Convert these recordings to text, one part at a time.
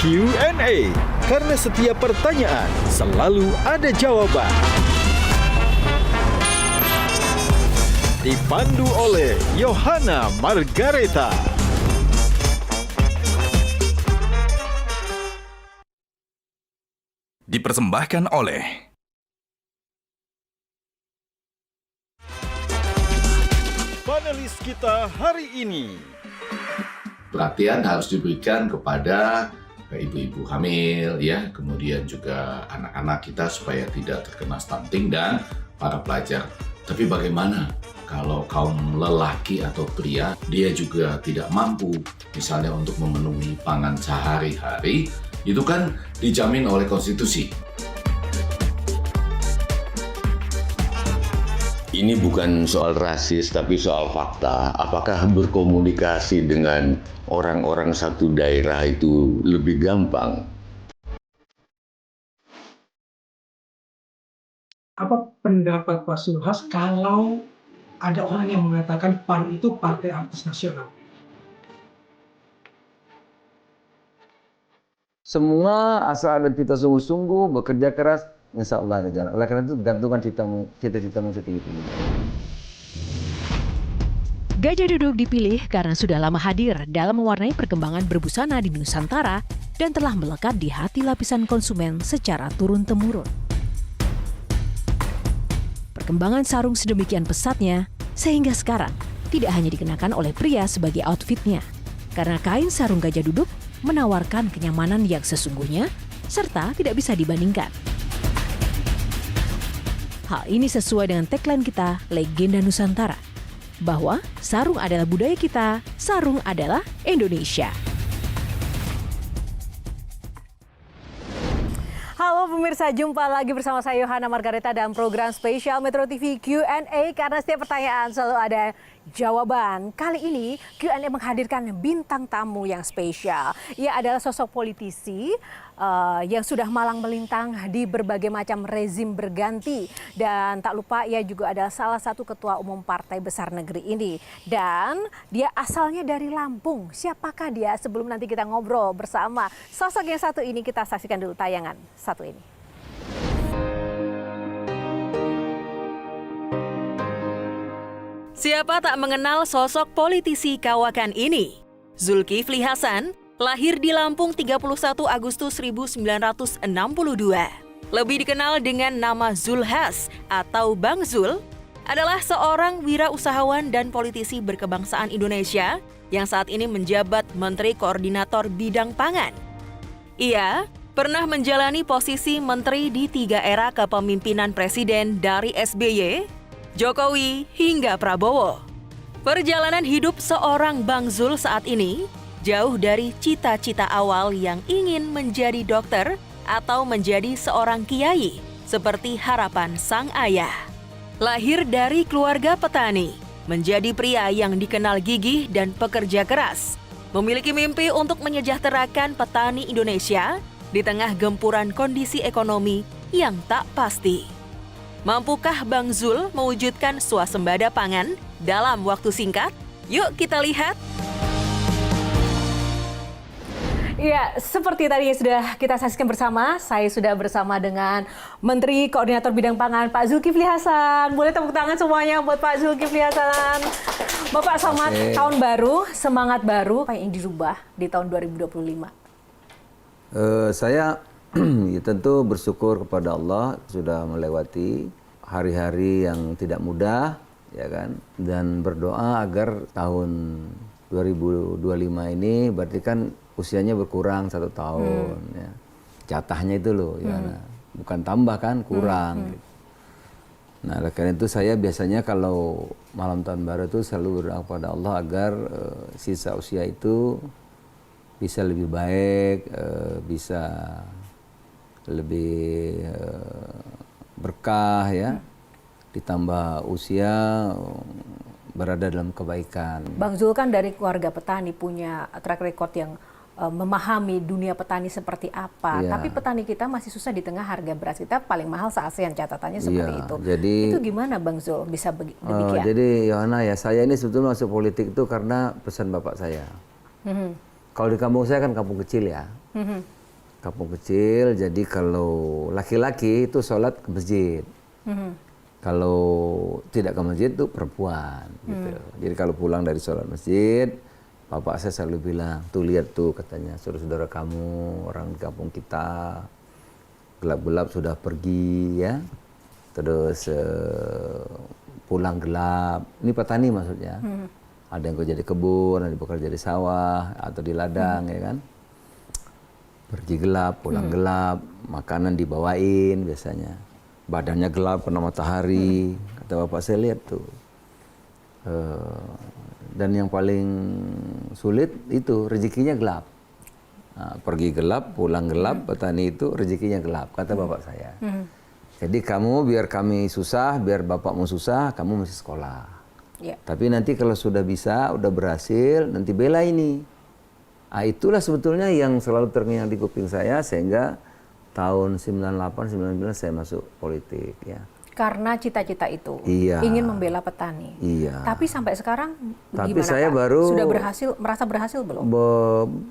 Q&A, karena setiap pertanyaan selalu ada jawaban. Dipandu oleh Yohana Margareta. Dipersembahkan oleh Panelis kita hari ini. Perhatian harus diberikan kepada ibu-ibu hamil, ya, kemudian juga anak-anak kita supaya tidak terkena stunting dan para pelajar. Tapi bagaimana kalau kaum lelaki atau pria, dia juga tidak mampu, misalnya untuk memenuhi pangan sehari-hari, itu kan dijamin oleh konstitusi. Ini bukan soal rasis, tapi soal fakta. Apakah berkomunikasi dengan orang-orang satu daerah itu lebih gampang? Apa pendapat Pak Zulhas kalau ada orang yang mengatakan PAN itu partai atas nasional? Semua asal ada kita sungguh-sungguh bekerja keras, insya Allah ada jalan. Oleh karena itu gantungkan cita-citamu setinggi. Gajah Duduk dipilih karena sudah lama hadir dalam mewarnai perkembangan berbusana di Nusantara dan telah melekat di hati lapisan konsumen secara turun-temurun. Perkembangan sarung sedemikian pesatnya sehingga sekarang tidak hanya dikenakan oleh pria sebagai outfitnya, karena kain sarung Gajah Duduk menawarkan kenyamanan yang sesungguhnya serta tidak bisa dibandingkan. Hal ini sesuai dengan tagline kita, Legenda Nusantara, bahwa sarung adalah budaya kita, sarung adalah Indonesia. Halo pemirsa, jumpa lagi bersama saya Yohana Margareta dalam program spesial Metro TV Q&A, karena setiap pertanyaan selalu ada jawaban. Kali ini Q&A menghadirkan bintang tamu yang spesial. Ia adalah sosok politisi yang sudah malang melintang di berbagai macam rezim berganti. Dan tak lupa ia juga adalah salah satu ketua umum partai besar negeri ini. Dan dia asalnya dari Lampung. Siapakah dia? Sebelum nanti kita ngobrol bersama sosok yang satu ini, kita saksikan dulu tayangan satu ini. Siapa tak mengenal sosok politisi kawakan ini? Zulkifli Hasan lahir di Lampung 31 Agustus 1962. Lebih dikenal dengan nama Zulhas atau Bang Zul, adalah seorang wirausahawan dan politisi berkebangsaan Indonesia yang saat ini menjabat Menteri Koordinator Bidang Pangan. Ia pernah menjalani posisi menteri di 3 era kepemimpinan presiden dari SBY, Jokowi, hingga Prabowo. Perjalanan hidup seorang Bang Zul saat ini jauh dari cita-cita awal yang ingin menjadi dokter atau menjadi seorang kiai, seperti harapan sang ayah. Lahir dari keluarga petani, menjadi pria yang dikenal gigih dan pekerja keras, memiliki mimpi untuk menyejahterakan petani Indonesia di tengah gempuran kondisi ekonomi yang tak pasti. Mampukah Bang Zul mewujudkan swasembada pangan dalam waktu singkat? Yuk kita lihat. Ya, seperti tadi sudah kita saksikan bersama, saya sudah bersama dengan Menteri Koordinator Bidang Pangan, Pak Zulkifli Hasan. Boleh tepuk tangan semuanya buat Pak Zulkifli Hasan. Bapak, selamat tahun baru, semangat baru. Apa yang dirubah di tahun 2025? Saya tentu bersyukur kepada Allah sudah melewati hari-hari yang tidak mudah, ya kan, dan berdoa agar tahun 2025 ini berarti kan usianya berkurang 1 tahun, ya. Jatahnya itu loh, ya, bukan tambah kan, kurang. Gitu. Nah, oleh karena itu saya biasanya kalau malam tahun baru itu selalu berdoa kepada Allah agar sisa usia itu bisa lebih baik, bisa lebih berkah, ya, ditambah usia berada dalam kebaikan. Bang Zul kan dari keluarga petani, punya track record yang memahami dunia petani seperti apa. Ya. Tapi petani kita masih susah di tengah harga beras kita paling mahal se-ASEAN, catatannya seperti itu. Jadi, itu gimana Bang Zul bisa demikian? Jadi Yohana, ya, saya ini sebetulnya masuk politik itu karena pesan bapak saya. Kalau di kampung saya kan kampung kecil ya. Kampung kecil, jadi kalau laki-laki itu sholat ke masjid. Kalau tidak ke masjid itu perempuan. Gitu. Jadi kalau pulang dari sholat masjid, bapak saya selalu bilang, tuh lihat tuh katanya, saudara-saudara kamu, orang di kampung kita, gelap-gelap sudah pergi ya. Terus pulang gelap. Ini petani maksudnya. Ada yang kerja di kebun, ada yang bekerja di sawah, atau di ladang ya kan. Pergi gelap, pulang gelap, makanan dibawain biasanya. Badannya gelap kena matahari, kata bapak saya lihat tuh. Dan yang paling sulit itu rezekinya gelap. Nah, pergi gelap, pulang gelap, petani itu rezekinya gelap, kata bapak saya. Jadi kamu biar kami susah, biar bapakmu susah, kamu mesti sekolah. Tapi nanti kalau sudah bisa, udah berhasil, nanti bela ini. Nah, itulah sebetulnya yang selalu terngiang di kuping saya sehingga tahun 98-99 saya masuk politik ya. Karena cita-cita itu ingin membela petani. Tapi sampai sekarang gimana saya Pak? baru Sudah berhasil, merasa berhasil belum?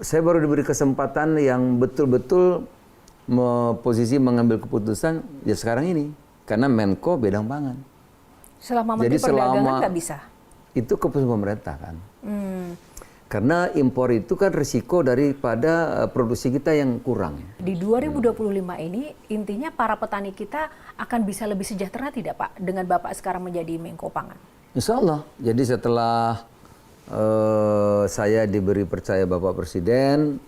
Saya baru diberi kesempatan yang betul-betul posisi mengambil keputusan ya sekarang ini karena Menko bidang pangan. Selama Menteri Perdagangan nggak bisa? Itu keputusan pemerintah kan. Karena impor itu kan risiko daripada produksi kita yang kurang. Di 2025 ini intinya para petani kita akan bisa lebih sejahtera tidak Pak dengan Bapak sekarang menjadi Menko Pangan? Insya Allah. Jadi setelah saya diberi percaya Bapak Presiden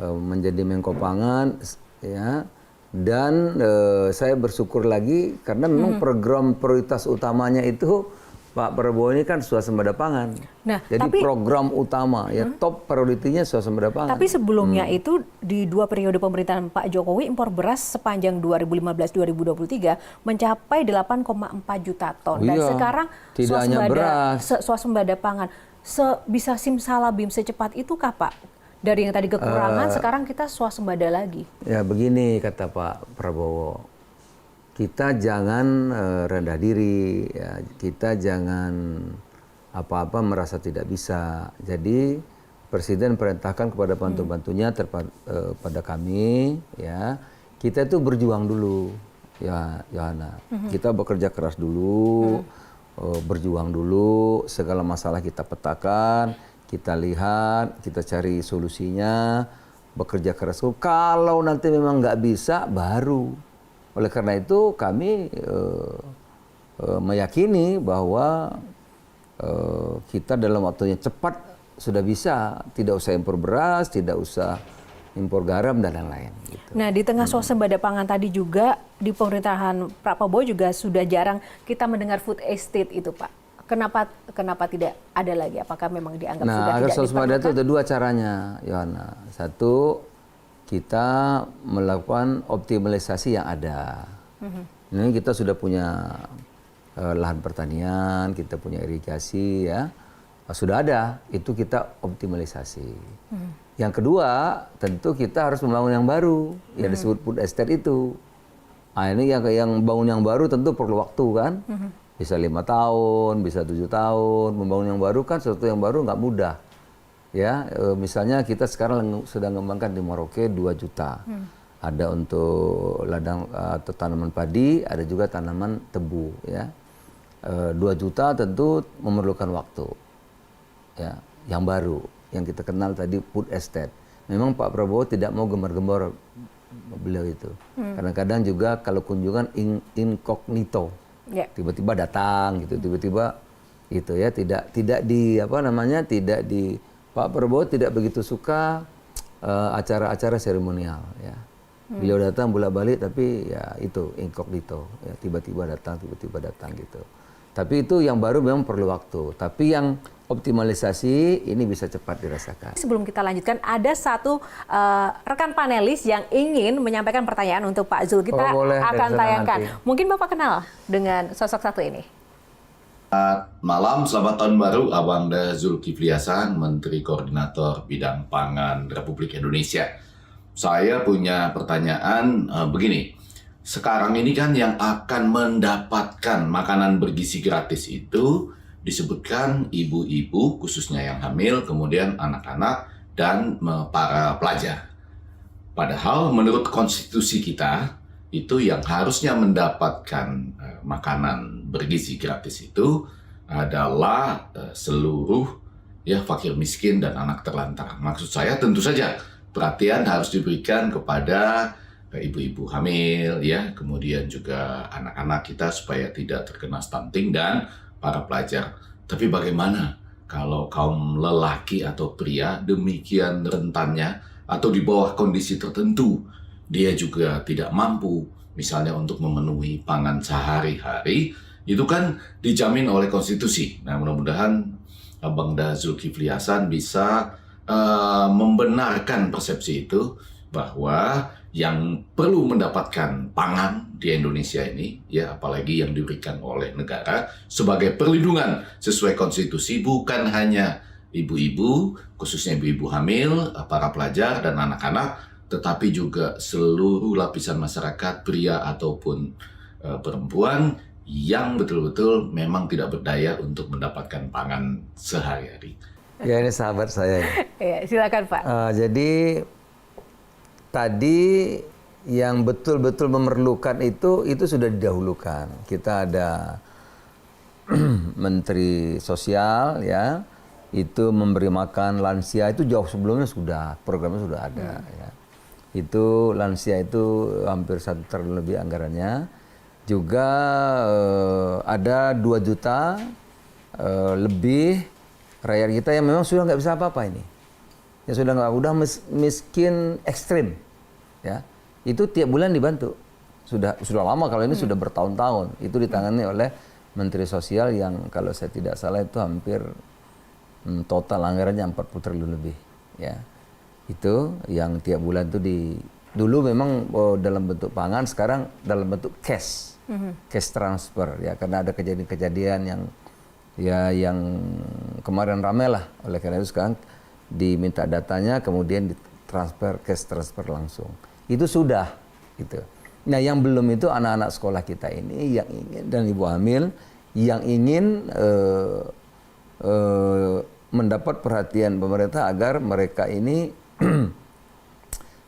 menjadi Menko Pangan ya, dan saya bersyukur lagi karena memang program prioritas utamanya itu Pak Prabowo ini kan swasembada pangan. Nah, jadi program utama ya top prioritinya swasembada pangan. Tapi sebelumnya itu di 2 periode pemerintahan Pak Jokowi impor beras sepanjang 2015-2023 mencapai 8,4 juta ton. Dan sekarang tidak hanya beras, swasembada pangan bisa simsalabim secepat itu kah Pak? Dari yang tadi kekurangan sekarang kita swasembada lagi. Ya begini kata Pak Prabowo. Kita jangan rendah diri, ya. Kita jangan apa-apa merasa tidak bisa. Jadi Presiden perintahkan kepada bantu-bantunya pada kami, ya kita itu berjuang dulu, ya Yohana. Kita bekerja keras dulu, berjuang dulu. Segala masalah kita petakan, kita lihat, kita cari solusinya, bekerja keras. Kalau nanti memang nggak bisa, baru. Oleh karena itu kami meyakini bahwa kita dalam waktu yang cepat sudah bisa, tidak usah impor beras, tidak usah impor garam dan lain-lain. Gitu. Nah di tengah swasembada pangan tadi juga di pemerintahan Pak Prabowo juga sudah jarang kita mendengar food estate itu Pak. Kenapa tidak ada lagi? Apakah memang dianggap sudah tidak diperlukan? Agar swasembada itu ada 2 caranya, Yohana. Satu, kita melakukan optimalisasi yang ada. Ini kita sudah punya lahan pertanian, kita punya irigasi ya. Sudah ada, itu kita optimalisasi. Yang kedua, tentu kita harus membangun yang baru, yang disebut food estate itu. Nah, ini yang bangun yang baru tentu perlu waktu kan. Bisa 5 tahun, bisa 7 tahun. Membangun yang baru kan sesuatu yang baru nggak mudah. Ya, misalnya kita sekarang sedang mengembangkan di Merauke 2 juta. Ada untuk ladang atau tanaman padi, ada juga tanaman tebu. Ya, 2 juta tentu memerlukan waktu. Ya, yang baru, yang kita kenal tadi food estate. Memang Pak Prabowo tidak mau gembar-gembor beliau itu. Kadang-kadang juga kalau kunjungan incognito, tiba-tiba datang gitu, tiba-tiba itu ya tidak di apa namanya tidak di Pak Prabowo tidak begitu suka acara-acara seremonial ya. Beliau datang bolak-balik tapi ya itu incognito ya, tiba-tiba datang gitu. Tapi itu yang baru memang perlu waktu. Tapi yang optimalisasi ini bisa cepat dirasakan. Sebelum kita lanjutkan ada satu rekan panelis yang ingin menyampaikan pertanyaan untuk Pak Zul. Kita akan tayangkan. Nanti. Mungkin Bapak kenal dengan sosok satu ini. Malam, selamat tahun baru Abangda Zulkifli Hasan, Menteri Koordinator Bidang Pangan Republik Indonesia. Saya punya pertanyaan begini, sekarang ini kan yang akan mendapatkan makanan bergizi gratis itu disebutkan ibu-ibu khususnya yang hamil, kemudian anak-anak dan para pelajar. Padahal menurut konstitusi kita, itu yang harusnya mendapatkan makanan bergizi gratis itu adalah seluruh fakir miskin dan anak terlantar. Maksud saya tentu saja perhatian harus diberikan kepada ibu-ibu hamil, kemudian juga anak-anak kita supaya tidak terkena stunting dan para pelajar. Tapi bagaimana kalau kaum lelaki atau pria demikian rentannya atau di bawah kondisi tertentu, dia juga tidak mampu misalnya untuk memenuhi pangan sehari-hari, itu kan dijamin oleh konstitusi. Nah, mudah-mudahan Bangda Zulkifli Hasan bisa membenarkan persepsi itu bahwa yang perlu mendapatkan pangan di Indonesia ini, apalagi yang diberikan oleh negara sebagai perlindungan sesuai konstitusi, bukan hanya ibu-ibu, khususnya ibu-ibu hamil, para pelajar dan anak-anak, tetapi juga seluruh lapisan masyarakat, pria ataupun perempuan yang betul-betul memang tidak berdaya untuk mendapatkan pangan sehari-hari. Ya, ini sahabat saya. Ya, silakan Pak. Jadi tadi yang betul-betul memerlukan itu sudah didahulukan. Kita ada Menteri Sosial, itu memberi makan lansia itu jauh sebelumnya sudah, programnya sudah ada. Itu lansia itu hampir 1 triliun lebih anggarannya. Juga ada 2 juta lebih rakyat kita yang memang sudah nggak bisa apa-apa ini. Ya sudah miskin ekstrim, itu tiap bulan dibantu. Sudah lama, kalau ini sudah bertahun-tahun. Itu ditangani oleh Menteri Sosial yang kalau saya tidak salah itu hampir total anggarannya 40 triliun lebih. Itu yang tiap bulan itu dulu memang dalam bentuk pangan, sekarang dalam bentuk cash transfer, karena ada kejadian-kejadian yang kemarin ramai lah. Oleh karena itu sekarang diminta datanya, kemudian ditransfer, cash transfer langsung. Itu sudah, gitu. Nah, yang belum itu anak-anak sekolah kita ini yang ingin, dan ibu hamil yang ingin mendapat perhatian pemerintah agar mereka ini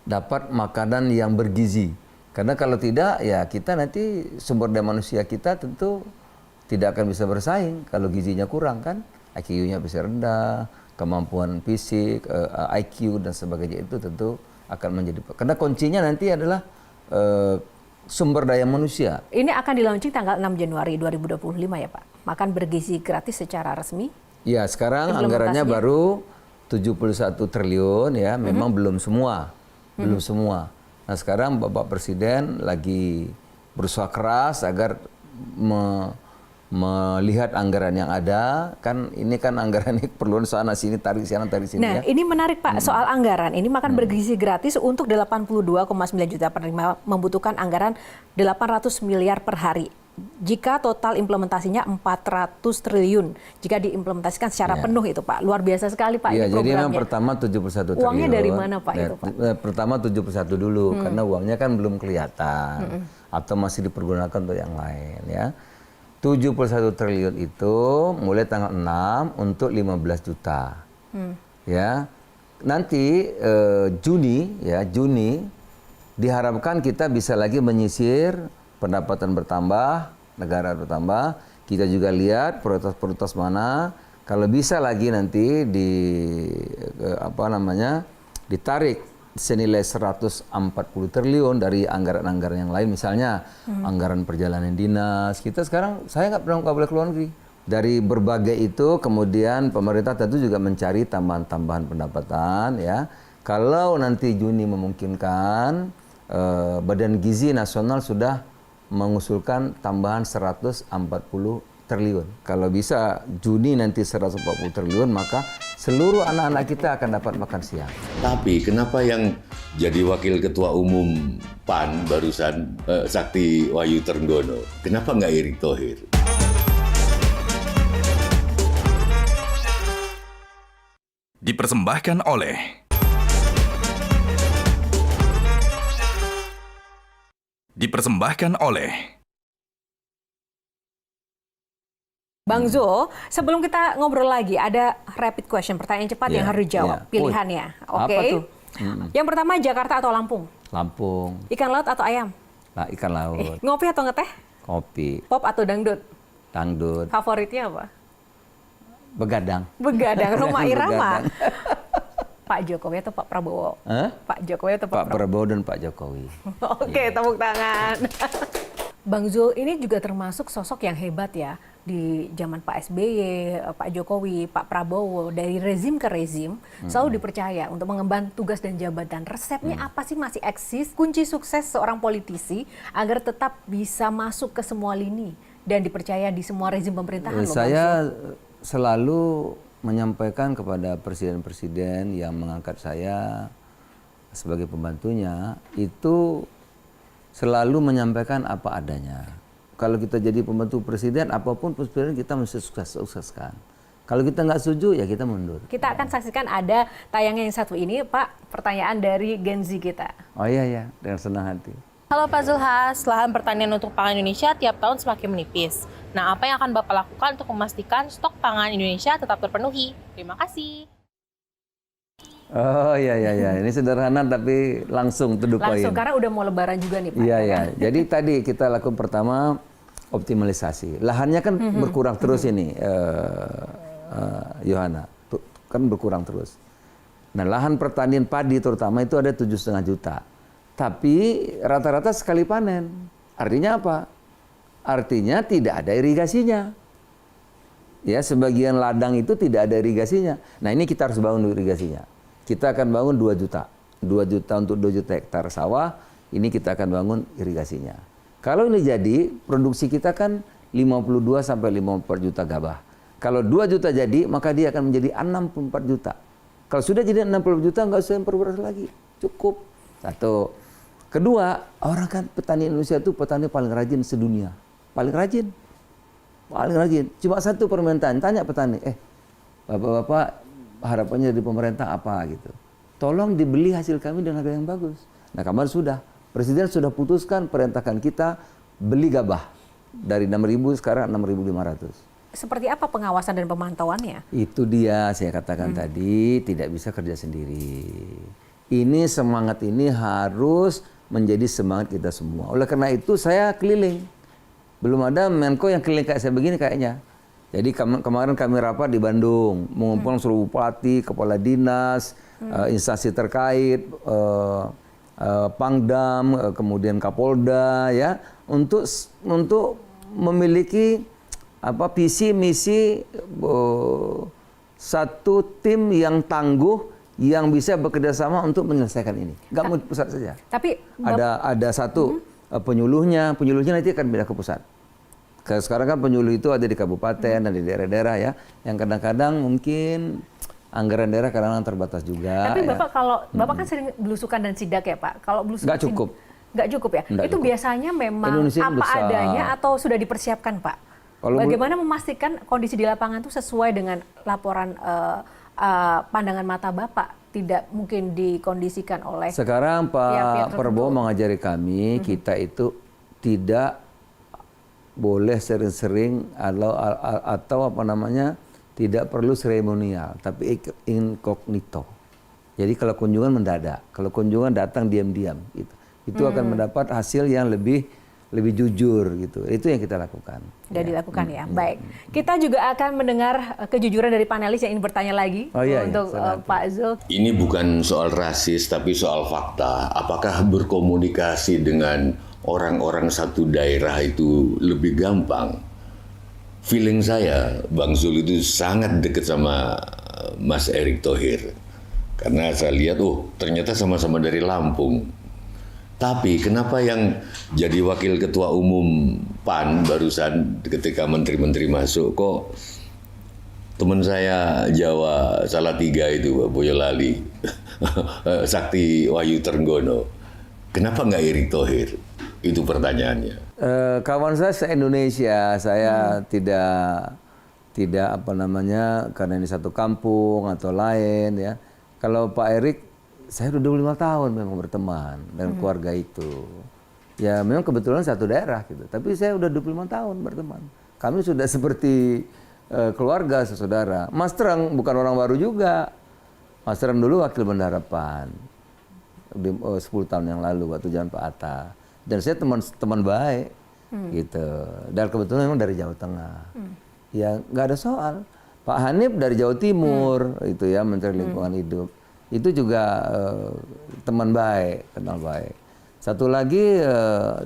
dapat makanan yang bergizi. Karena kalau tidak, ya kita nanti sumber daya manusia kita tentu tidak akan bisa bersaing kalau gizinya kurang, kan? IQ-nya bisa rendah, kemampuan fisik, IQ dan sebagainya itu tentu akan menjadi, karena kuncinya nanti adalah sumber daya manusia. Ini akan di-launching tanggal 6 Januari 2025 ya Pak? Makan bergizi gratis secara resmi? Ya, sekarang anggarannya baru 71 triliun memang belum semua. Belum semua. Nah, sekarang Bapak Presiden lagi berusaha keras agar melihat anggaran yang ada, kan ini kan anggaran ini perlu sana sini, tarik sana tarik sini. Nah, ini menarik Pak soal anggaran. Ini makan bergizi gratis untuk 82,9 juta penerima membutuhkan anggaran 800 miliar per hari. Jika total implementasinya 400 triliun, jika diimplementasikan secara penuh itu Pak, luar biasa sekali Pak. Iya, jadi yang pertama 71 triliun. Uangnya dari mana Pak itu Pak? Pertama 71 dulu, karena uangnya kan belum kelihatan atau masih dipergunakan untuk yang lain 71 triliun itu mulai tanggal 6 untuk 15 juta. Nanti Juni diharapkan kita bisa lagi menyisir, pendapatan bertambah, negara bertambah. Kita juga lihat prioritas-prioritas mana. Kalau bisa lagi nanti ditarik senilai 140 triliun dari anggaran-anggaran yang lain, misalnya anggaran perjalanan dinas. Kita sekarang, saya nggak boleh keluar negeri. Dari berbagai itu, kemudian pemerintah tentu juga mencari tambahan-tambahan pendapatan Kalau nanti Juni memungkinkan, Badan Gizi Nasional sudah mengusulkan tambahan 140 triliun. Kalau bisa Juni nanti 140 triliun, maka seluruh anak-anak kita akan dapat makan siang. Tapi kenapa yang jadi wakil ketua umum PAN barusan Sakti Wahyu Trenggono? Kenapa nggak Erick Thohir? Dipersembahkan oleh Bang Zul, sebelum kita ngobrol lagi, ada rapid question, pertanyaan cepat yang harus dijawab. Pilihannya, oke? Apa tuh? Yang pertama, Jakarta atau Lampung? Lampung. Ikan laut atau ayam? Nah, ikan laut. Ngopi atau ngeteh? Kopi. Pop atau dangdut? Dangdut. Favoritnya apa? Begadang. Begadang, Rhoma Irama. Begadang. Pak Jokowi atau Pak Prabowo? Pak Jokowi atau Pak Prabowo dan Pak Jokowi. Oke, tepuk tangan. Bang Zul, ini juga termasuk sosok yang hebat ya. Di zaman Pak SBY, Pak Jokowi, Pak Prabowo, dari rezim ke rezim, selalu dipercaya untuk mengemban tugas dan jabatan. Resepnya apa sih masih eksis? Kunci sukses seorang politisi agar tetap bisa masuk ke semua lini dan dipercaya di semua rezim pemerintahan. Saya selalu menyampaikan kepada presiden-presiden yang mengangkat saya sebagai pembantunya, itu selalu menyampaikan apa adanya. Kalau kita jadi pembantu presiden, apapun presiden kita mesti sukseskan. Kalau kita nggak setuju, ya kita mundur. Kita akan saksikan ada tayangan yang satu ini, Pak, pertanyaan dari Gen Z kita. Oh iya, dengan senang hati. Halo Pak Zulhas, lahan pertanian untuk pangan Indonesia tiap tahun semakin menipis. Nah, apa yang akan Bapak lakukan untuk memastikan stok pangan Indonesia tetap terpenuhi? Terima kasih. Oh iya, ini sederhana tapi langsung to the point. Langsung, karena udah mau lebaran juga nih Pak. Iya. Jadi tadi kita lakukan pertama optimalisasi. Lahannya kan berkurang terus ini, Yohana, kan berkurang terus. Nah, lahan pertanian padi terutama itu ada 7,5 juta. Tapi rata-rata sekali panen. Artinya apa? Artinya tidak ada irigasinya. Ya, sebagian ladang itu tidak ada irigasinya. Nah, ini kita harus bangun irigasinya. Kita akan bangun 2 juta. 2 juta untuk 2 juta hektar sawah, ini kita akan bangun irigasinya. Kalau ini jadi, produksi kita kan 52 sampai 54 juta gabah. Kalau 2 juta jadi, maka dia akan menjadi 64 juta. Kalau sudah jadi 60 juta, nggak usah impor beras lagi. Cukup. Satu. Kedua, orang kan petani Indonesia itu petani paling rajin sedunia. Paling rajin. Paling rajin. Cuma satu permintaan, tanya petani, Bapak-bapak harapannya dari pemerintah apa gitu. Tolong dibeli hasil kami dengan harga yang bagus. Nah, kemarin sudah. Presiden sudah putuskan, perintahkan kita beli gabah. Dari 6.000 sekarang 6.500. Seperti apa pengawasan dan pemantauannya? Itu dia saya katakan tadi, tidak bisa kerja sendiri. Ini semangat ini harus menjadi semangat kita semua. Oleh karena itu saya keliling. Belum ada Menko yang keliling kayak saya begini kayaknya. Jadi kemarin kami rapat di Bandung, mengumpulkan seluruh bupati, kepala dinas, instansi terkait, Pangdam, kemudian Kapolda, ya, untuk memiliki visi misi satu tim yang tangguh yang bisa bekerja sama untuk menyelesaikan ini. Nggak mau pusat saja. Tapi ada satu penyuluhnya nanti akan pindah ke pusat. Sekarang kan penyuluh itu ada di kabupaten dan di daerah-daerah ya, yang kadang-kadang mungkin anggaran daerah kadang-kadang terbatas juga. Tapi Bapak kalau Bapak kan sering belusukan dan sidak ya Pak. Kalau belusukan nggak cukup. Nggak cukup ya? Nggak itu cukup. biasanya memang Indonesia apa besar. adanya atau sudah dipersiapkan Pak? Kalau bagaimana memastikan kondisi di lapangan itu sesuai dengan laporan pandangan mata Bapak? Tidak mungkin dikondisikan oleh sekarang Pak Prabowo mengajari kami, kita itu tidak boleh sering-sering atau tidak perlu seremonial, tapi incognito. Jadi kalau kunjungan mendadak, kalau kunjungan datang diam-diam, itu akan mendapat hasil yang lebih jujur gitu. Itu yang kita lakukan. Sudah dilakukan ya. Baik. Kita juga akan mendengar kejujuran dari panelis yang ingin bertanya lagi untuk Pak Zul. Ini bukan soal rasis tapi soal fakta. Apakah berkomunikasi dengan orang-orang satu daerah itu lebih gampang? Feeling saya, Bang Zul itu sangat dekat sama Mas Erick Thohir. Karena saya lihat, ternyata sama-sama dari Lampung. Tapi kenapa yang jadi wakil ketua umum PAN barusan ketika menteri-menteri masuk, kok teman saya Jawa Salatiga itu, Boyolali, Sakti Wahyu Trenggono. Kenapa nggak Erick Thohir? Itu pertanyaannya. Kawan saya se-Indonesia, saya tidak karena ini satu kampung atau lain ya. Kalau Pak Erick, saya udah 25 tahun memang berteman dengan keluarga itu. Ya memang kebetulan satu daerah gitu. Tapi saya udah 25 tahun berteman. Kami sudah seperti keluarga, saudara. Mas Terang bukan orang baru juga. Mas Terang dulu wakil Bendahara PAN. 10 tahun yang lalu waktu zaman Pak Atta. Dan saya teman baik gitu. Dan kebetulan memang dari Jawa Tengah. Ya nggak ada soal. Pak Hanif dari Jawa Timur itu ya, Menteri Lingkungan Hidup. Itu juga teman baik, kenal baik. Satu lagi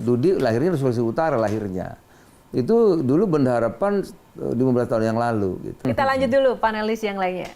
Dudi lahirnya di Sulawesi Utara lahirnya. Itu dulu Bendahara PAN 15 tahun yang lalu gitu. Kita lanjut dulu panelis yang lainnya.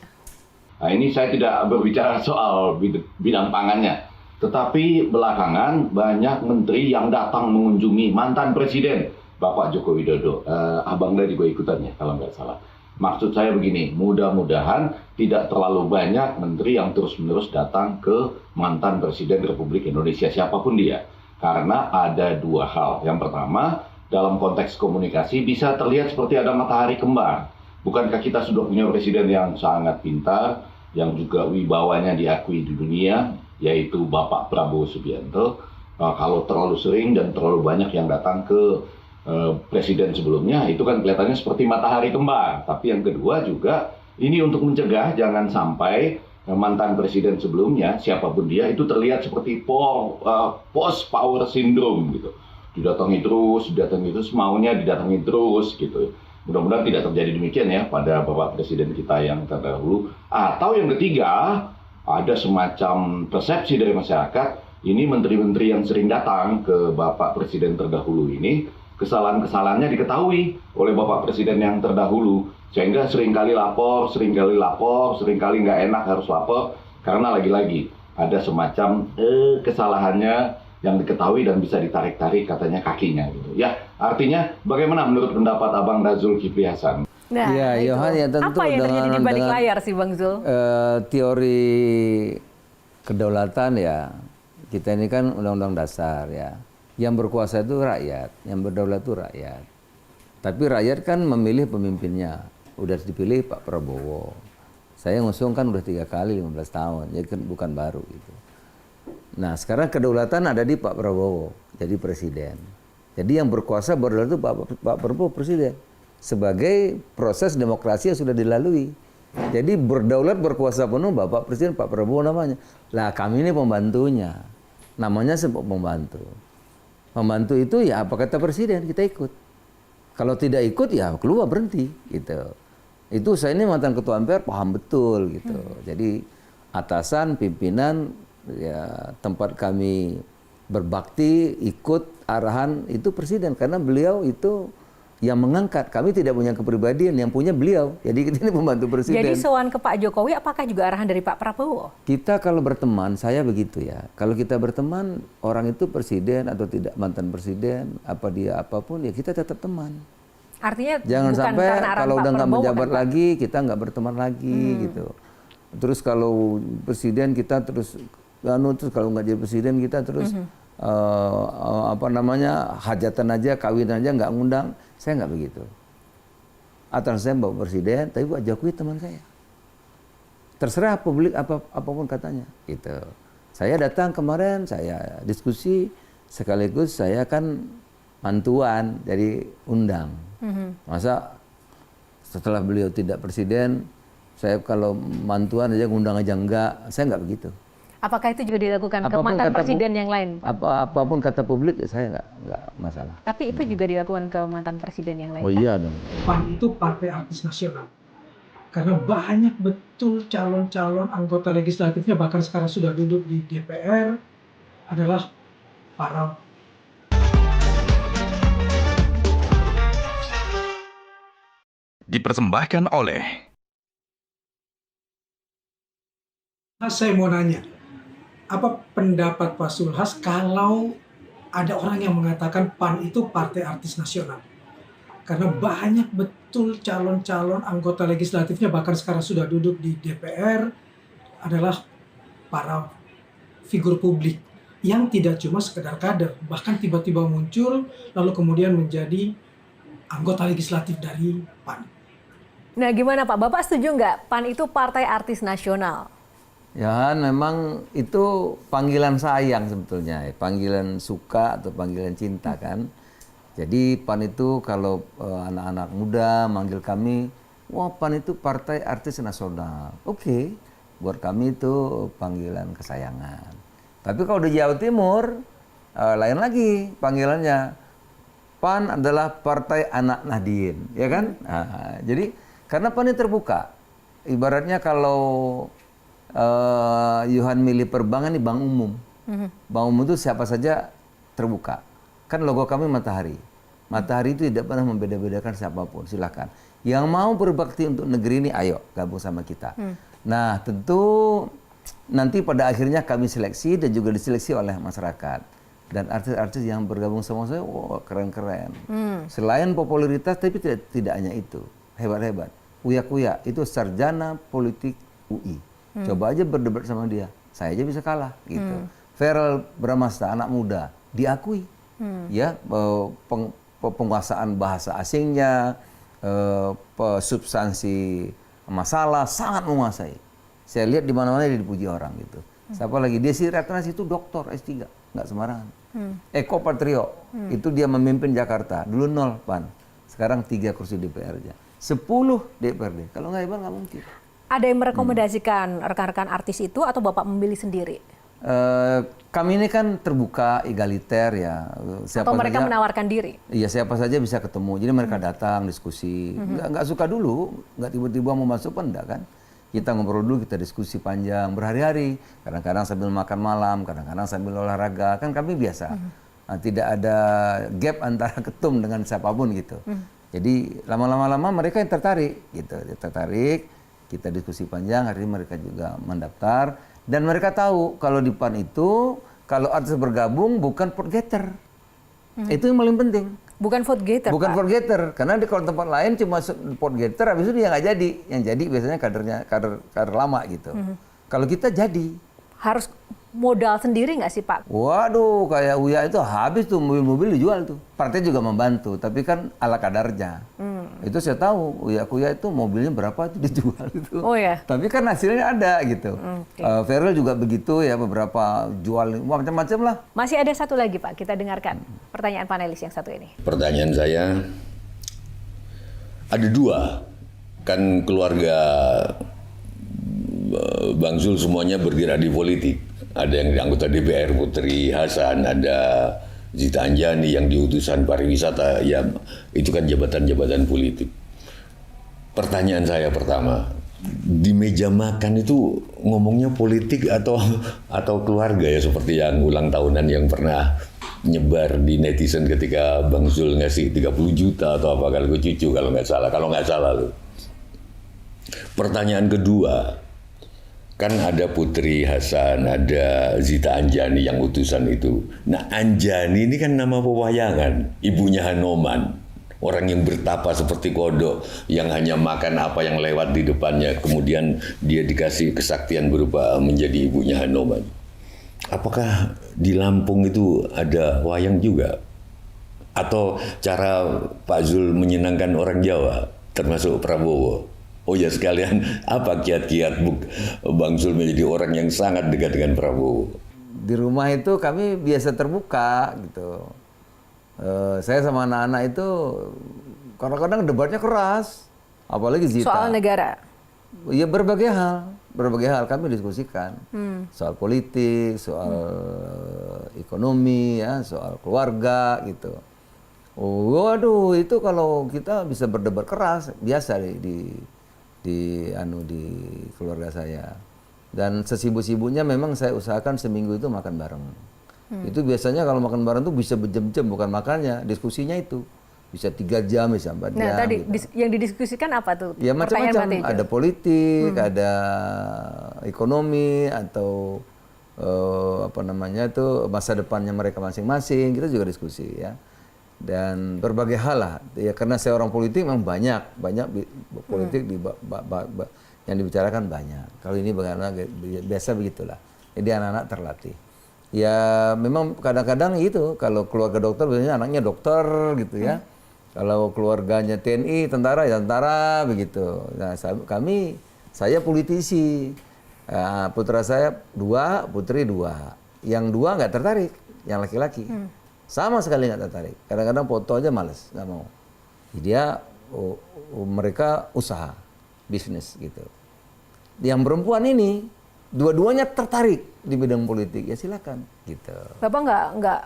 Nah, ini saya tidak berbicara soal bidang pangannya. Tetapi belakangan banyak menteri yang datang mengunjungi mantan presiden Bapak Joko Widodo. Abang tadi juga ikutan ya kalau nggak salah. Maksud saya begini, mudah-mudahan tidak terlalu banyak menteri yang terus-menerus datang ke mantan presiden Republik Indonesia siapapun dia. Karena ada dua hal. Yang pertama, dalam konteks komunikasi bisa terlihat seperti ada matahari kembar. Bukankah kita sudah punya presiden yang sangat pintar, yang juga wibawanya diakui di dunia, yaitu Bapak Prabowo Subianto. Kalau terlalu sering dan terlalu banyak yang datang ke presiden sebelumnya, itu kan kelihatannya seperti matahari kembar. Tapi yang kedua juga, ini untuk mencegah jangan sampai mantan presiden sebelumnya, siapapun dia, itu terlihat seperti post power syndrome gitu. Didatangi terus, maunya didatangi terus gitu. Mudah-mudahan tidak terjadi demikian ya pada Bapak Presiden kita yang terdahulu. Atau yang ketiga, ada semacam persepsi dari masyarakat, ini menteri-menteri yang sering datang ke Bapak Presiden terdahulu ini, kesalahan-kesalahannya diketahui oleh Bapak Presiden yang terdahulu. Sehingga seringkali lapor, seringkali nggak enak harus lapor, karena lagi-lagi ada semacam kesalahannya yang diketahui dan bisa ditarik-tarik katanya kakinya gitu. Ya, artinya bagaimana menurut pendapat Abang Zulkifli Hasan? Nah, ya, Yohan ya tentu apa yang terjadi di balik dengan layar sih Bang Zul? Teori kedaulatan ya, kita ini kan undang-undang dasar ya. Yang berkuasa itu rakyat, yang berdaulat itu rakyat. Tapi rakyat kan memilih pemimpinnya. Udah dipilih Pak Prabowo. Saya ngusung kan udah 3 kali 15 tahun, jadi kan bukan baru gitu. Nah sekarang kedaulatan ada di Pak Prabowo, jadi presiden. Jadi yang berkuasa berdaulat itu Pak Prabowo presiden. Sebagai proses demokrasi yang sudah dilalui. Jadi berdaulat berkuasa penuh Bapak Presiden Pak Prabowo namanya. Lah kami ini pembantunya. Namanya sebab pembantu. Pembantu itu ya apa kata presiden kita ikut. Kalau tidak ikut ya keluar berhenti gitu. Itu saya ini mantan ketua MPR paham betul gitu. Jadi atasan, pimpinan, ya tempat kami berbakti, ikut arahan itu presiden. Karena beliau itu yang mengangkat. Kami tidak punya kepribadian, yang punya beliau. Jadi kita ini pembantu presiden. Jadi sowan ke Pak Jokowi apakah juga arahan dari Pak Prabowo? Kita kalau berteman, saya begitu ya. Kalau kita berteman, orang itu presiden atau tidak mantan presiden, apa dia apapun, ya kita tetap teman. Artinya jangan bukan sampai karena arahan kalau Pak udah nggak Prabowo, menjabat kan, Pak? lagi, kita nggak berteman lagi gitu. Terus kalau presiden kita terus kalau nggak jadi presiden kita terus hajatan aja, kawin aja nggak ngundang. Saya nggak begitu. Atas saya Bapak Presiden, tapi Pak Jokowi teman saya. Terserah publik apapun katanya. Gitu. Saya datang kemarin, saya diskusi, sekaligus saya kan mantuan, jadi undang. Masa setelah beliau tidak presiden, saya kalau mantuan aja ngundang aja enggak, saya nggak begitu. Apakah itu juga dilakukan ke Apapun mantan kata presiden yang lain? Apapun kata publik, saya nggak masalah. Tapi itu juga dilakukan ke mantan presiden yang lain. Oh iya dong. PAN itu partai artis nasional. Karena banyak betul calon-calon anggota legislatifnya, bahkan sekarang sudah duduk di DPR, adalah para dipersembahkan oleh. Saya mau nanya, apa pendapat Pak Zulhas kalau ada orang yang mengatakan PAN itu partai artis nasional? Karena banyak betul calon-calon anggota legislatifnya, bahkan sekarang sudah duduk di DPR, adalah para figur publik yang tidak cuma sekedar kader, bahkan tiba-tiba muncul lalu kemudian menjadi anggota legislatif dari PAN. Nah gimana Pak, Bapak setuju nggak PAN itu partai artis nasional? Ya memang itu panggilan sayang sebetulnya, panggilan suka atau panggilan cinta kan. Jadi PAN itu kalau anak-anak muda manggil kami, wah PAN itu Partai Artis Nasional. Oke, buat kami itu panggilan kesayangan. Tapi kalau di Jawa Timur, lain lagi panggilannya. PAN adalah Partai Anak Nahdien, ya kan? Nah, jadi karena PAN ini terbuka. Ibaratnya kalau Yohan milih perbankan ini bank umum. Bank umum itu siapa saja terbuka. Kan logo kami matahari. Matahari itu tidak pernah membeda-bedakan siapapun, silakan. Yang mau berbakti untuk negeri ini, ayo gabung sama kita. Nah, tentu nanti pada akhirnya kami seleksi dan juga diseleksi oleh masyarakat. Dan artis-artis yang bergabung sama saya, wow, keren-keren. Selain popularitas, tapi tidak hanya itu. Hebat-hebat. Uya-Kuya, itu sarjana politik UI. Coba aja berdebat sama dia. Saya aja bisa kalah, gitu. Feral Bramasta, anak muda, diakui. Ya, penguasaan bahasa asingnya, substansi masalah sangat menguasai. Saya lihat di mana-mana dia dipuji orang gitu. Siapa lagi? Desi Ratnas itu doktor S3, nggak sembarangan. Eko Patrio, itu dia memimpin Jakarta. Dulu 0 PAN, sekarang 3 kursi DPR aja. 10 DPRD. Kalau nggak hebat nggak mungkin. Ada yang merekomendasikan rekan-rekan artis itu atau Bapak memilih sendiri? Kami ini kan terbuka, egaliter ya. Siapa atau mereka saja, menawarkan diri? Iya, siapa saja bisa ketemu. Jadi mereka datang diskusi. Nggak suka dulu, nggak tiba-tiba mau masuk pun enggak kan. Kita ngobrol dulu, kita diskusi panjang berhari-hari. Kadang-kadang sambil makan malam, kadang-kadang sambil olahraga. Kan kami biasa. Nah, tidak ada gap antara ketum dengan siapapun gitu. Jadi lama-lama mereka yang tertarik gitu. Tertarik, kita diskusi panjang, hari ini mereka juga mendaftar. Dan mereka tahu kalau di PAN itu, kalau artis bergabung bukan vote getter. Itu yang paling penting. Bukan vote getter, bukan Pak? vote getter. Karena di kalau tempat lain cuma vote getter, habis itu dia nggak jadi. Yang jadi biasanya kader lama gitu. Kalau kita jadi. Harus modal sendiri nggak sih, Pak? Waduh, kayak Uya itu habis tuh mobil-mobil dijual tuh. Partai juga membantu, tapi kan ala kadarnya. Itu saya tahu, Uya itu mobilnya berapa itu dijual itu. Oh ya. Tapi kan hasilnya ada gitu. Feral juga begitu ya, beberapa jual macam-macam lah. Masih ada satu lagi, Pak. Kita dengarkan pertanyaan panelis yang satu ini. Pertanyaan saya, ada 2. Kan keluarga Bang Zul semuanya bergerak di politik. Ada yang di anggota DPR, Putri Hasan, ada Zita Anjani yang di utusan pariwisata, ya itu kan jabatan-jabatan politik. Pertanyaan saya pertama, di meja makan itu ngomongnya politik atau keluarga ya, seperti yang ulang tahunan yang pernah nyebar di netizen ketika Bang Zul ngasih 30 juta atau apa kalau cucu kalau nggak salah loh. Pertanyaan kedua, kan ada Putri Hasan, ada Zita Anjani yang utusan itu. Nah, Anjani ini kan nama pewayangan, ibunya Hanoman. Orang yang bertapa seperti kodok, yang hanya makan apa yang lewat di depannya. Kemudian dia dikasih kesaktian berupa menjadi ibunya Hanoman. Apakah di Lampung itu ada wayang juga? Atau cara Pak Zul menyenangkan orang Jawa, termasuk Prabowo? Oh ya, sekalian, apa kiat-kiat Bang Zul menjadi orang yang sangat dekat dengan Prabowo? Di rumah itu kami biasa terbuka gitu. Saya sama anak-anak itu kadang-kadang debatnya keras, apalagi Zita. Soal negara? Ya berbagai hal kami diskusikan. Soal politik, soal ekonomi, ya, soal keluarga gitu. Waduh, itu kalau kita bisa berdebat keras, biasa di keluarga saya. Dan sesibuk-sibuknya memang saya usahakan seminggu itu makan bareng. Itu biasanya kalau makan bareng tuh bisa berjam-jam, bukan makannya, diskusinya itu. Bisa 3 jam, bisa 4 jam. Nah, tadi gitu. Yang didiskusikan apa tuh? Ya macam-macam, ada politik, ada ekonomi, atau masa depannya mereka masing-masing, kita juga diskusi ya. Dan berbagai hal lah, ya karena saya orang politik memang banyak politik yang dibicarakan banyak. Kalau ini bagaimana, biasa begitulah. Jadi anak-anak terlatih. Ya memang kadang-kadang itu, kalau keluarga dokter biasanya anaknya dokter gitu ya. Kalau keluarganya TNI, tentara ya tentara begitu. Nah saya politisi. Putra saya 2, putri 2. Yang 2 nggak tertarik, yang laki-laki. Sama sekali nggak tertarik. Kadang-kadang foto aja males, nggak mau. Dia mereka usaha, bisnis gitu. Yang perempuan ini dua-duanya tertarik di bidang politik, ya silakan gitu. Bapak nggak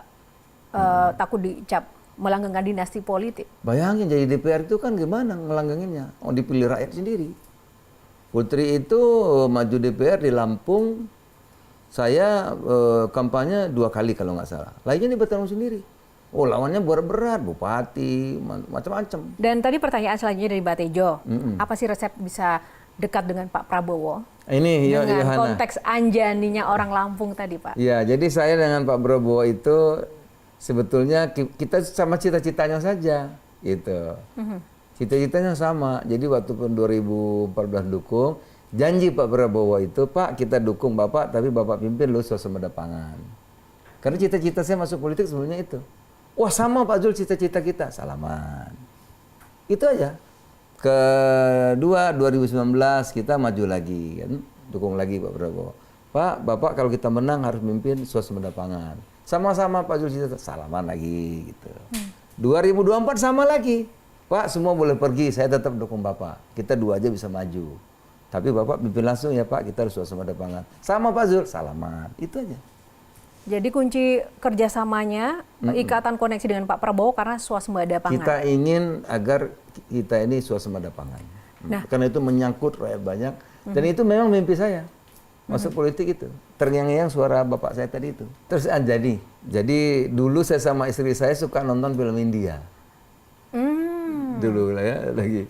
takut dicap melanggengkan dinasti politik? Bayangin jadi DPR itu kan gimana ngelanggenginnya? Oh, dipilih rakyat sendiri. Putri itu maju DPR di Lampung, saya kampanye 2 kali kalau nggak salah. Lainnya di bertarung sendiri. Oh, lawannya berat-berat, bupati, macam-macam. Dan tadi pertanyaan selanjutnya dari Mbak Tejo, apa sih resep bisa dekat dengan Pak Prabowo? Ini dengan Yohana. konteks anjaninya orang Lampung tadi, Pak. Ya, jadi saya dengan Pak Prabowo itu sebetulnya kita sama cita-citanya saja, gitu. Cita-citanya sama. Jadi waktu pun 2014 dukung, janji Pak Prabowo itu, Pak kita dukung Bapak, tapi Bapak pimpin lu swasembada pangan. Karena cita-cita saya masuk politik sebenarnya itu. Wah sama Pak Zul cita-cita kita, salaman. Itu aja. Kedua 2019 kita maju lagi kan, dukung lagi Pak Prabowo. Pak, Bapak kalau kita menang harus memimpin swasembada pangan. Sama-sama Pak Zul cita, salaman lagi gitu. 2024 sama lagi. Pak semua boleh pergi, saya tetap dukung Bapak. Kita dua aja bisa maju. Tapi Bapak pimpin langsung ya Pak, kita harus swasembada pangan. Sama Pak Zul, salaman. Itu aja. Jadi kunci kerjasamanya, ikatan koneksi dengan Pak Prabowo karena swasembada pangan. Kita ingin agar kita ini swasembada pangan. Nah. Karena itu menyangkut rakyat banyak. Dan itu memang mimpi saya. Masuk politik itu. Terngiang-ngiang suara bapak saya tadi itu. Terus Anjani. Jadi dulu saya sama istri saya suka nonton film India. Dulu lah ya, lagi.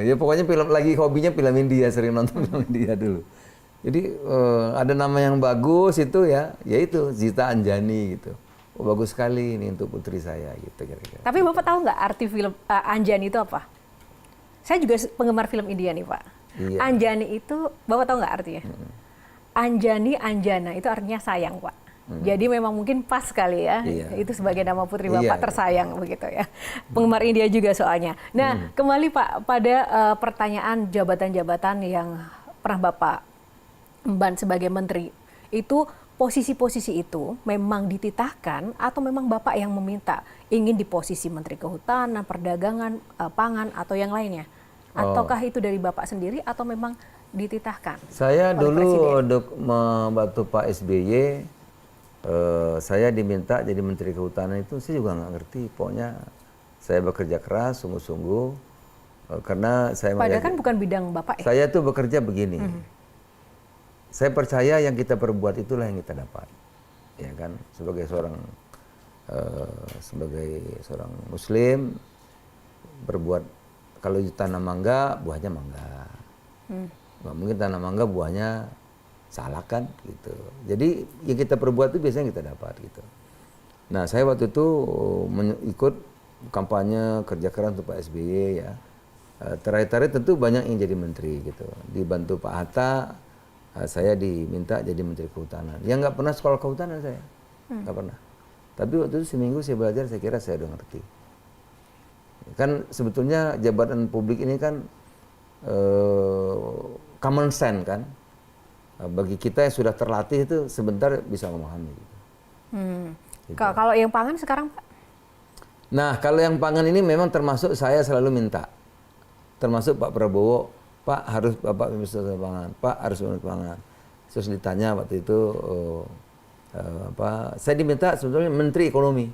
Ya pokoknya lagi hobinya film India, sering nonton film India dulu. Jadi ada nama yang bagus itu ya, yaitu Zita Anjani gitu. Oh, bagus sekali ini untuk putri saya gitu kira-kira. Tapi Bapak tahu nggak arti film Anjani itu apa? Saya juga penggemar film India nih Pak. Iya. Anjani itu, Bapak tahu nggak artinya? Anjani, Anjana itu artinya sayang Pak. Jadi memang mungkin pas sekali ya, itu sebagai nama putri Bapak tersayang begitu ya. Penggemar India juga soalnya. Nah kembali Pak pada pertanyaan jabatan-jabatan yang pernah Bapak emban sebagai menteri, itu posisi-posisi itu memang dititahkan atau memang Bapak yang meminta ingin di posisi Menteri Kehutanan, Perdagangan, Pangan atau yang lainnya? Ataukah itu dari Bapak sendiri atau memang dititahkan? Saya oleh dulu Presiden? untuk membantu Pak SBY, saya diminta jadi Menteri Kehutanan itu saya juga nggak ngerti. Pokoknya saya bekerja keras, sungguh-sungguh, karena saya Padahal kan bukan bidang Bapak ya? Saya tuh bekerja begini. Saya percaya yang kita perbuat itulah yang kita dapat, ya kan? Sebagai seorang Muslim, berbuat kalau tanam mangga, buahnya mangga. Nggak mungkin tanam mangga, buahnya salah kan, gitu. Jadi yang kita perbuat itu biasanya kita dapat, gitu. Nah, saya waktu itu ikut kampanye kerja keras untuk Pak SBY ya. Terakhir-terakhir tentu banyak yang jadi menteri, gitu. Dibantu Pak Hatta. Saya diminta jadi Menteri Kehutanan. Yang nggak pernah sekolah kehutanan saya, nggak pernah. Tapi waktu itu seminggu saya belajar, saya kira saya udah ngerti. Kan sebetulnya jabatan publik ini kan common sense kan. Bagi kita yang sudah terlatih itu sebentar bisa memahami. Gitu. Kalau yang pangan sekarang Pak? Nah kalau yang pangan ini memang termasuk saya selalu minta. Termasuk Pak Prabowo, Pak harus Bapak Minister Pangan, Pak harus Minister Pangan. Terus ditanya waktu itu, saya diminta sebetulnya Menteri Ekonomi.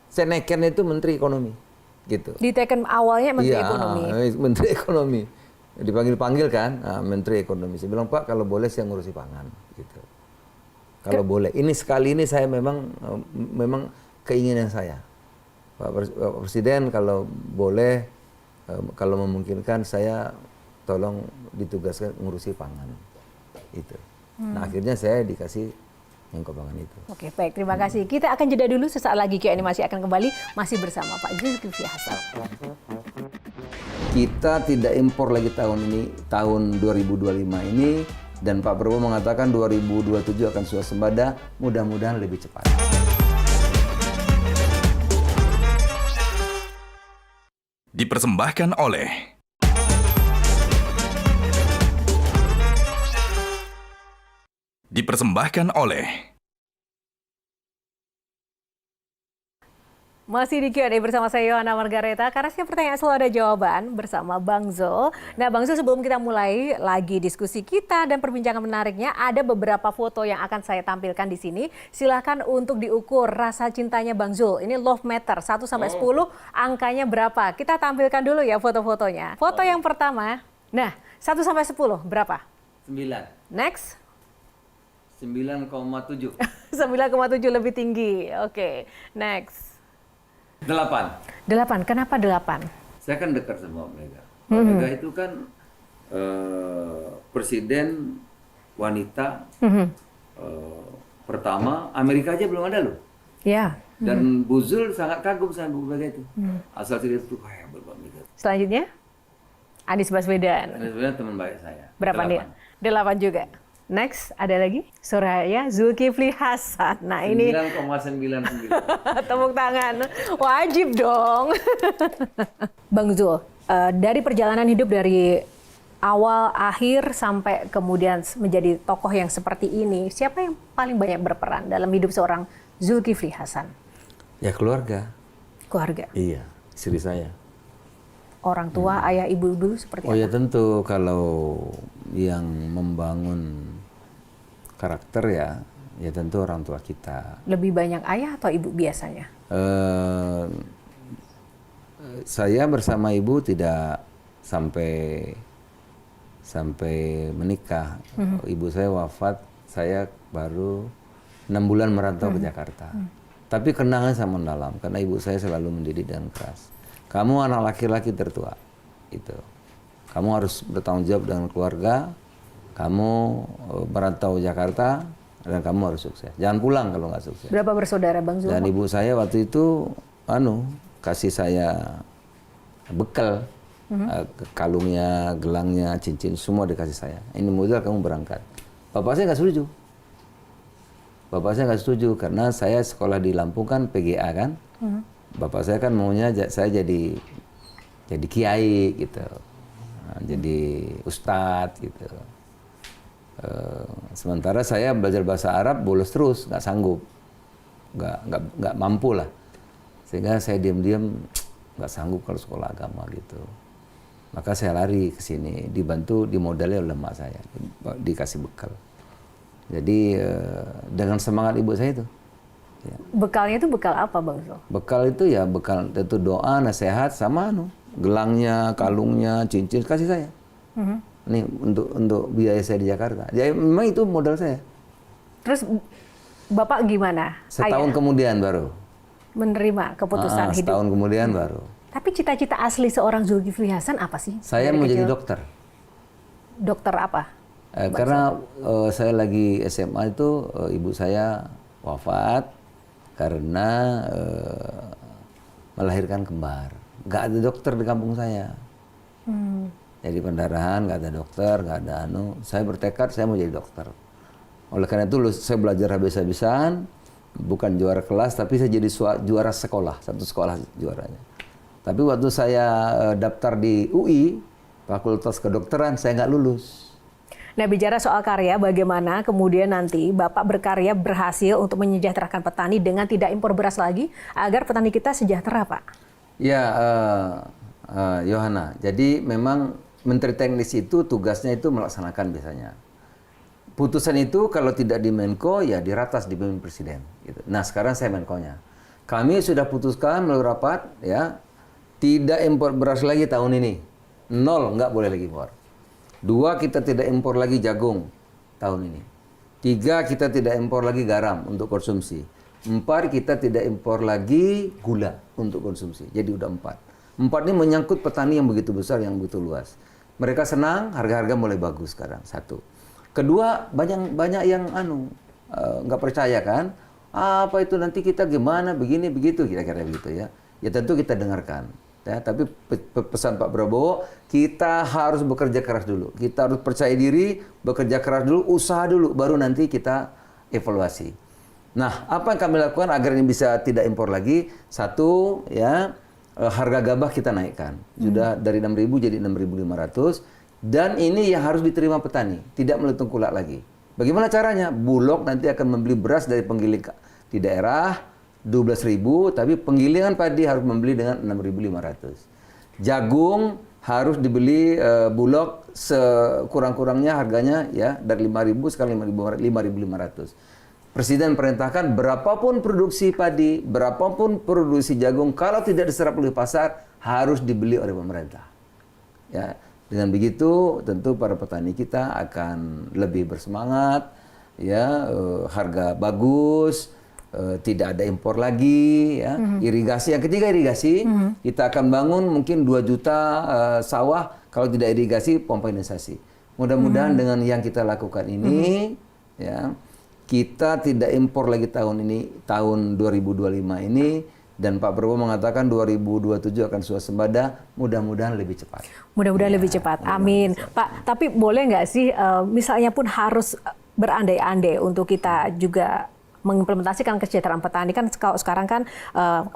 Saya naikkan itu Menteri Ekonomi, gitu. Diteken awalnya Menteri Ekonomi. Menteri Ekonomi. Dipanggil-panggil kan, Menteri Ekonomi. Saya bilang Pak kalau boleh saya ngurusi pangan, gitu. Kalau boleh. Ini sekali ini saya memang keinginan saya. Pak Presiden kalau boleh, kalau memungkinkan saya tolong ditugaskan ngurusi pangan itu. Nah akhirnya saya dikasih Menko Pangan itu. Oke baik, terima kasih. Kita akan jeda dulu, sesaat lagi Q&A masih akan kembali, masih bersama Pak Zulkifli Hasan. Kita tidak impor lagi tahun ini, tahun 2025 ini, dan Pak Prabowo mengatakan 2027 akan swasembada, mudah-mudahan lebih cepat. Dipersembahkan oleh Masih di Q&A bersama saya Yohana Margareta, karena setiap pertanyaan selalu ada jawaban bersama Bang Zul. Nah Bang Zul, sebelum kita mulai lagi diskusi kita dan perbincangan menariknya, ada beberapa foto yang akan saya tampilkan di sini. Silahkan untuk diukur rasa cintanya Bang Zul. Ini love meter, 1 sampai 10, angkanya berapa? Kita tampilkan dulu ya foto-fotonya. Foto yang pertama, nah 1 sampai 10, berapa? 9. Next. 9,7. 9,7 lebih tinggi. Oke, next. 8. 8, kenapa 8? Saya kan dekat sama Mega. Mega itu kan presiden wanita pertama Amerika aja belum ada loh. Ya. Dan Bu Zul sangat kagum sama Bu Mega itu. Asal tidak itu kayak Mbak Mega. Selanjutnya, Anies Baswedan. Ini sebenarnya teman baik saya. Berapa nih? 8 juga. Next, ada lagi? Soraya Zulkifli Hasan. Nah ini 9,99. tepuk tangan. Wajib dong. Bang Zul, dari perjalanan hidup dari awal, akhir, sampai kemudian menjadi tokoh yang seperti ini, siapa yang paling banyak berperan dalam hidup seorang Zulkifli Hasan? Ya keluarga. Keluarga? Iya, istri saya. Orang tua, ayah, ibu dulu seperti Oh apa? ya tentu, kalau yang membangun karakter ya tentu orang tua kita. Lebih banyak ayah atau ibu biasanya? Saya bersama ibu tidak sampai menikah. Ibu saya wafat, saya baru 6 bulan merantau ke Jakarta. Tapi kenangan sama dalam, karena ibu saya selalu mendidik dengan keras. Kamu anak laki-laki tertua, itu. Kamu harus bertanggung jawab dengan keluarga. Kamu merantau Jakarta dan kamu harus sukses. Jangan pulang kalau nggak sukses. Berapa bersaudara Bang Zul? Dan ibu saya waktu itu, kasih saya bekal, kalungnya, gelangnya, cincin, semua dikasih saya. Ini modal kamu berangkat. Bapak saya nggak setuju. Bapak saya nggak setuju karena saya sekolah di Lampung kan PGA kan. Bapak saya kan maunya saya jadi kiai gitu, jadi ustadz gitu. Sementara saya belajar bahasa Arab bolos terus, nggak sanggup, nggak mampu lah, sehingga saya diam-diam nggak sanggup kalau sekolah agama gitu. Maka saya lari ke sini, dibantu, dimodali oleh emak saya, dikasih bekal. Jadi dengan semangat ibu saya itu. Ya. Bekalnya itu bekal apa Bang Zul? Bekal itu ya bekal itu doa, nasihat, sama gelangnya, kalungnya, cincin kasih saya. Nih untuk biaya saya di Jakarta. Jadi memang itu modal saya. Terus Bapak gimana? Setahun kemudian baru. Menerima keputusan hidup. Setahun kemudian baru. Tapi cita-cita asli seorang Zulkifli Hasan apa sih? Saya mau jadi dokter. Dokter apa? Karena saya lagi SMA itu ibu saya wafat karena melahirkan kembar. Nggak ada dokter di kampung saya. Jadi pendarahan, nggak ada dokter, nggak ada Saya bertekad saya mau jadi dokter. Oleh karena itu saya belajar habis-habisan, bukan juara kelas, tapi saya jadi juara sekolah, satu sekolah juaranya. Tapi waktu saya daftar di UI, Fakultas Kedokteran, saya nggak lulus. Nah, bicara soal karya, bagaimana kemudian nanti Bapak berkarya berhasil untuk menyejahterakan petani dengan tidak impor beras lagi, agar petani kita sejahtera, Pak? Ya, Yohana, jadi memang Menteri Teknis itu tugasnya itu melaksanakan biasanya. Putusan itu kalau tidak di Menko, ya diratas di Pimpin Presiden. Gitu. Nah, sekarang saya Menko-nya. Kami sudah putuskan melalui rapat, ya, tidak impor beras lagi tahun ini. 0, nggak boleh lagi impor. 2, kita tidak impor lagi jagung tahun ini. 3, kita tidak impor lagi garam untuk konsumsi. 4, kita tidak impor lagi gula untuk konsumsi. Jadi udah 4. 4 ini menyangkut petani yang begitu besar, yang begitu luas. Mereka senang, harga-harga mulai bagus sekarang. 1. Kedua, banyak yang nggak percaya kan. Apa itu nanti kita gimana, begini, begitu, kira-kira begitu ya. Ya tentu kita dengarkan. Ya, tapi pesan Pak Prabowo, kita harus bekerja keras dulu. Kita harus percaya diri, bekerja keras dulu, usaha dulu, baru nanti kita evaluasi. Nah, apa yang kami lakukan agar ini bisa tidak impor lagi? 1, ya, harga gabah kita naikkan. Sudah dari 6.000 jadi 6.500. Dan ini yang harus diterima petani, tidak melalui tengkulak lagi. Bagaimana caranya? Bulog nanti akan membeli beras dari penggiling di daerah, 12.000, tapi penggilingan padi harus membeli dengan 6.500. Jagung harus dibeli bulog sekurang-kurangnya harganya ya dari 5.000 sekarang 5.500. Presiden perintahkan berapapun produksi padi, berapapun produksi jagung, kalau tidak diserap oleh pasar harus dibeli oleh pemerintah. Ya, dengan begitu tentu para petani kita akan lebih bersemangat, ya, harga bagus, tidak ada impor lagi, ya. Irigasi, yang ketiga irigasi, kita akan bangun mungkin 2 juta sawah, kalau tidak irigasi pompa inundasi. Mudah-mudahan dengan yang kita lakukan ini, ya, kita tidak impor lagi tahun ini, tahun 2025 ini, dan Pak Prabowo mengatakan 2027 akan swasembada, mudah-mudahan lebih cepat. Mudah-mudahan lebih cepat, amin. Pak, tapi boleh nggak sih, misalnya pun harus berandai-andai untuk kita juga mengimplementasikan kesejahteraan petani, kan kalau sekarang kan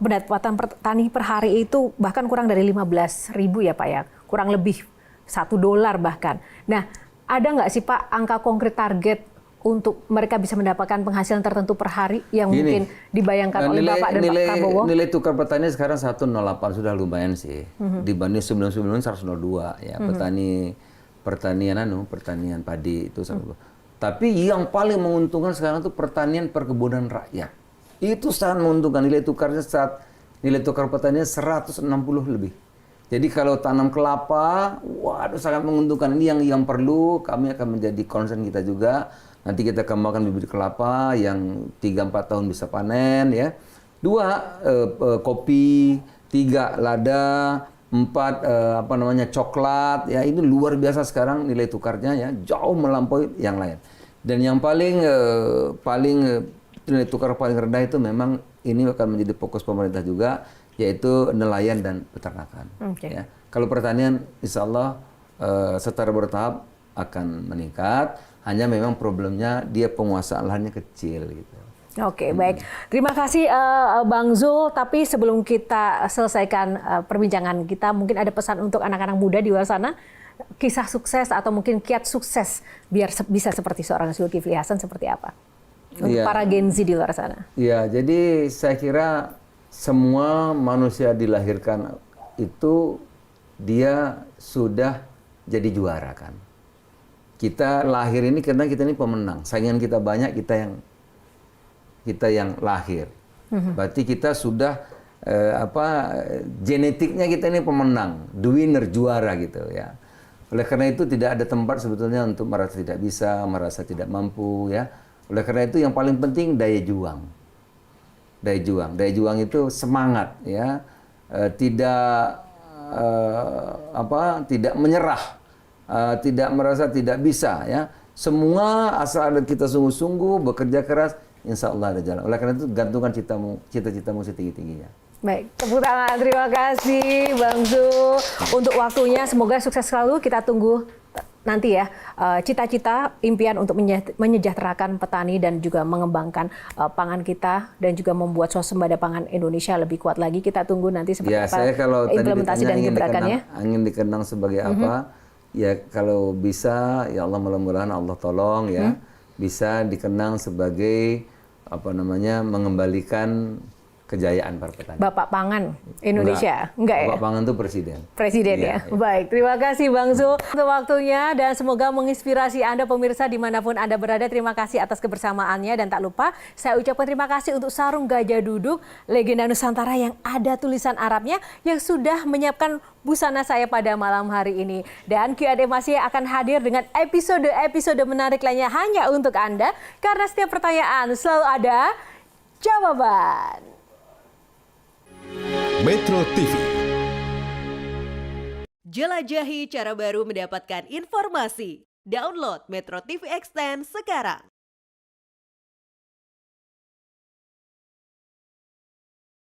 pendapatan petani per hari itu bahkan kurang dari 15.000 ya Pak ya, kurang lebih $1 bahkan. Nah, ada nggak sih Pak angka konkret target untuk mereka bisa mendapatkan penghasilan tertentu per hari yang mungkin dibayangkan oleh Bapak dan Pak Prabowo? Nilai tukar petani sekarang 108 sudah lumayan sih. Dibanding sebelum-sebelumnya 102 ya. Pertanian padi itu 102. Tapi yang paling menguntungkan sekarang itu pertanian perkebunan rakyat. Itu sangat menguntungkan, nilai tukar petaninya 160 lebih. Jadi kalau tanam kelapa, waduh sangat menguntungkan. Ini yang perlu, kami akan menjadi concern kita juga. Nanti kita kembangkan bibit kelapa yang 3-4 tahun bisa panen ya. 2 kopi, 3 lada, 4 coklat ya. Ini luar biasa sekarang nilai tukarnya ya, jauh melampaui yang lain. Dan yang paling nilai tukar paling rendah itu memang ini akan menjadi fokus pemerintah juga, yaitu nelayan dan peternakan. Ya. Kalau pertanian insya Allah secara bertahap akan meningkat. Hanya memang problemnya dia penguasaan lahannya kecil gitu. Oke, baik. Terima kasih Bang Zul. Tapi sebelum kita selesaikan perbincangan kita, mungkin ada pesan untuk anak-anak muda di luar sana, kisah sukses atau mungkin kiat sukses biar bisa seperti seorang Zulkifli Hasan seperti apa? Untuk para Gen Z di luar sana. Iya, jadi saya kira semua manusia dilahirkan itu dia sudah jadi juara kan. Kita lahir ini karena kita ini pemenang. Saingan kita banyak, kita yang lahir. Berarti kita sudah genetiknya kita ini pemenang, the winner, juara gitu ya. Oleh karena itu tidak ada tempat sebetulnya untuk merasa tidak bisa, merasa tidak mampu ya. Oleh karena itu yang paling penting daya juang. Daya juang itu semangat ya. Tidak menyerah. Tidak merasa tidak bisa ya. Semua asal ada kita sungguh-sungguh bekerja keras, insya Allah ada jalan. Oleh karena itu gantungkan cita-citamu setinggi-tingginya. Baik, tepuk tangan. Terima kasih Bang Zul untuk waktunya. Semoga sukses selalu. Kita tunggu nanti ya cita-cita, impian untuk menyejahterakan petani dan juga mengembangkan pangan kita dan juga membuat swasembada pangan Indonesia lebih kuat lagi. Kita tunggu nanti seperti ya, apa saya kalau implementasi dan gebrakannya. Ingin dikenang sebagai apa? Ya kalau bisa, ya Allah mudah-mudahan Allah tolong ya, bisa dikenang sebagai mengembalikan kejayaan para petani. Bapak Pangan Indonesia, enggak ya? Bapak Pangan itu presiden. Presiden ya. Baik, terima kasih Bang Zul untuk waktunya dan semoga menginspirasi Anda pemirsa dimanapun Anda berada. Terima kasih atas kebersamaannya dan tak lupa saya ucapkan terima kasih untuk sarung gajah duduk legenda Nusantara yang ada tulisan Arabnya yang sudah menyiapkan busana saya pada malam hari ini. Dan Q&A masih akan hadir dengan episode menarik lainnya hanya untuk Anda karena setiap pertanyaan selalu ada jawaban. Metro TV. Jelajahi cara baru mendapatkan informasi. Download Metro TV Extend sekarang.